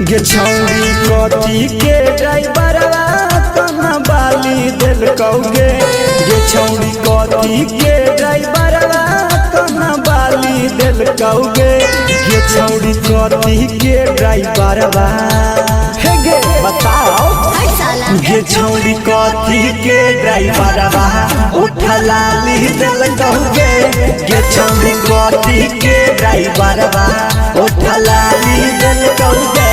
गे छौरी कथी के ड्राइवरवा कना बाली दिल कौगे गे छौरी कथी के ड्राइवरवा कना बाली दिल कौगे गे छौरी कथी के ड्राइवरवा हे गे बताओ गे छौरी कथी के ड्राइवरवा उठला ली दिल कौगे गे छौरी कथी के ड्राइवरवा उठला ली दिल कौगे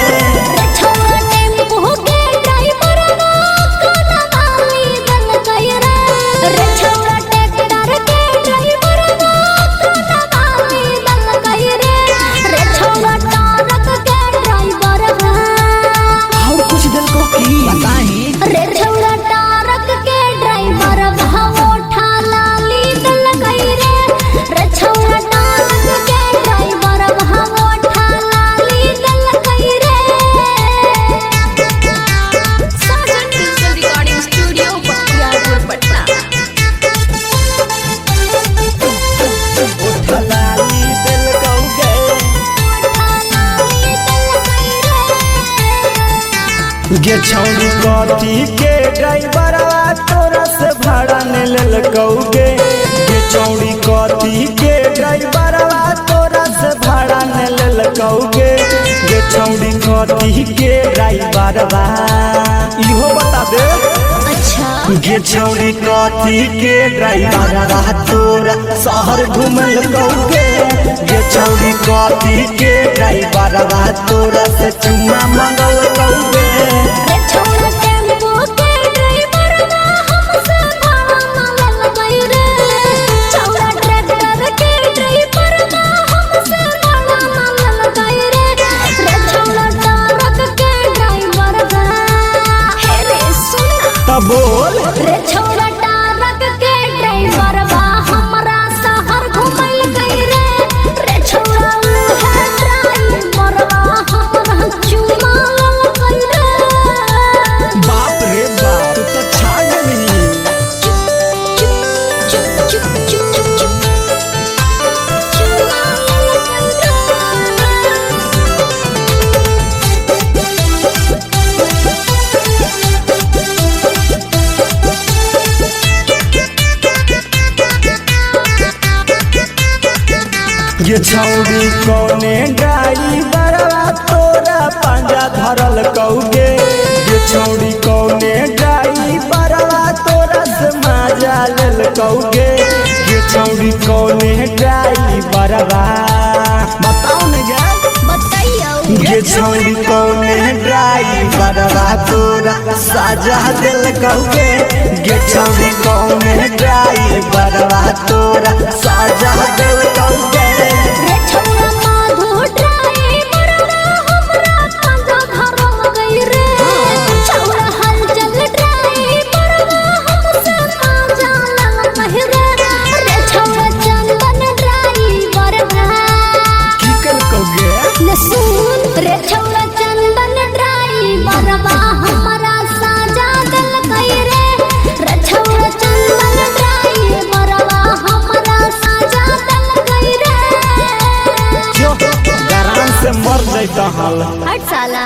गे छौरी कथी के ड्राइवरवा तोरा से भाड़ा ने लेल कौगे गे छौरी कथी के ड्राइवरवा तोरा से भाड़ा ने लेल कौगे गे छौरी कथी के ड्राइवरवा इहो बता दे अच्छा गे छौरी कथी के ड्राइवरवा तोरा शहर घुमल कौगे गे छौरी कथी के ड्राइवरवा तोरा से चुम्मा मांगल कौगे बोल रे छोरा टारक के ड्राइवर बा हमरा शहर घुमैल गई रे छोरा है ड्राइवर बा हमरा चुमा गई रे बाप रे बाप तो छा गई चुप चुप चुप चुप चुप ये छौरी कौने ड्राइवरवा तोरा पंजा धरल कौगे ये छौरी कौने ड्राइवरवा तोरा से मजा लेल कौगे ये छौरी कौने ड्राइवरवा बताओ न जा बताइयो ये छौरी कौने ड्राइवरवा तोरा साजा दिल कौगे ये छौरी कौने ड्राइवरवा तोरा साजा दिल कौगे रे छोरा माधु ड्राइवर बा हमरा पंजा धरल गई रे छोरा हलचल ड्राइवर बा हमसे मजा लल गई रे छोरा चंदन ड्राइवर बा की कर कौगे न सुन रे छोरा चंदन ड्राइवर बा हमरा साजा दिल गई रे छोरा चंदन ड्राइवर बा हमरा साजा दिल गई रे जो गरान से मर जाता हाल हट साला।